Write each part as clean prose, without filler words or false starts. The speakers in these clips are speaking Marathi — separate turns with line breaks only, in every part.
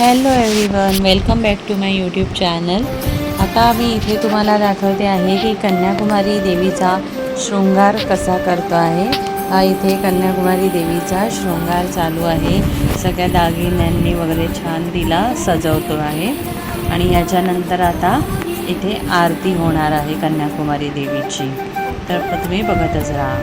Hello everyone, welcome back to my YouTube channel. आता मी इथे तुम्हाला दाखवते आहे की कन्याकुमारी देवीचा शृंगार कसा करतो आहे। इथे कन्याकुमारी देवीचा शृंगार चालू आहे। सगळ्या दागिन्यांनी वगैरे छान तिला सजवतो आहे आणि याच्यानंतर आता इथे आरती होणार आहे कन्याकुमारी देवीची। तर तुम्ही बघतच राहा।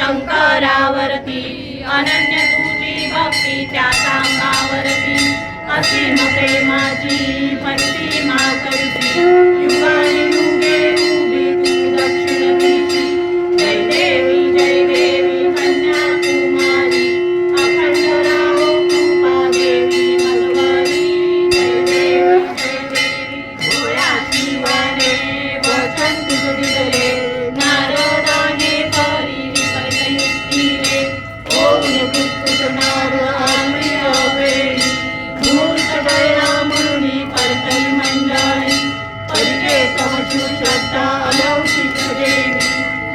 शंकरावरती अनन्य तुझी भक्ती त्या सांगावरती असीम प्रेमाची प्रतिमा करती युगानी युगे उभी तू दक्षिण दिशी जय देवी कन्याकुमारी अखंड राहो कृपा देवी मधुवरी जय देवी भोळ्या शिवाने वचन तुझ दिले नारदाने परी श्रद्धा अलौकिक देवी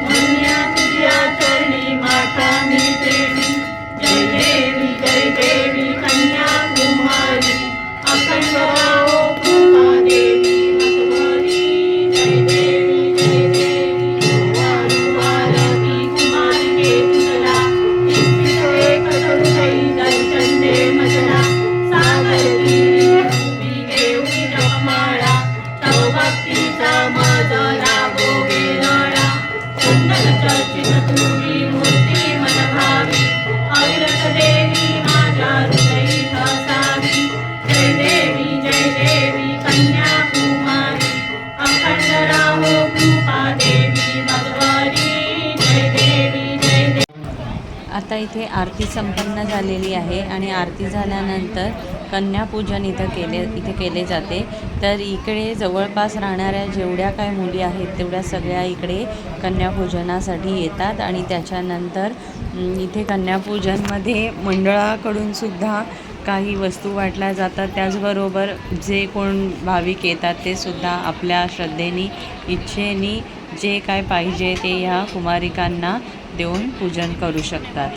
मन्या तुझ्या चरणी माता मी देवी जय देवी कन्याकुमारी अखंड राहो कृपा देवी मधुवरी जय देवी वारती कुमारी के तुझला एक करुणै दर्शन दे मजला सागर तीरी घेऊन जपमाळा तव भक्तीचा मजला गोविंदळा चंदन चर्चित तुझी मूर्ती मनभावी अविरत देवी माझ्या हृदयी असावी जय देवी कन्याकुमारी अखंड राहो कृपा देवी मधुवरी जय देवी
आता इथे आरती संपन्न झालेली आहे आणि आरती झाल्यानंतर कन्यापूजन इथे केले जाते। तर इकडे जवळपास राहणाऱ्या जेवढ्या काही मुली आहेत तेवढ्या सगळ्या इकडे कन्यापूजनासाठी येतात आणि त्याच्यानंतर इथे कन्यापूजनमध्ये मंडळाकडून सुद्धा काही वस्तू वाटल्या जातात। त्याचबरोबर जे कोण भाविक येतात ते सुद्धा आपल्या श्रद्धेने इच्छेने जे काय पाहिजे ते ह्या कुमारिकांना देऊन पूजन करू शकतात।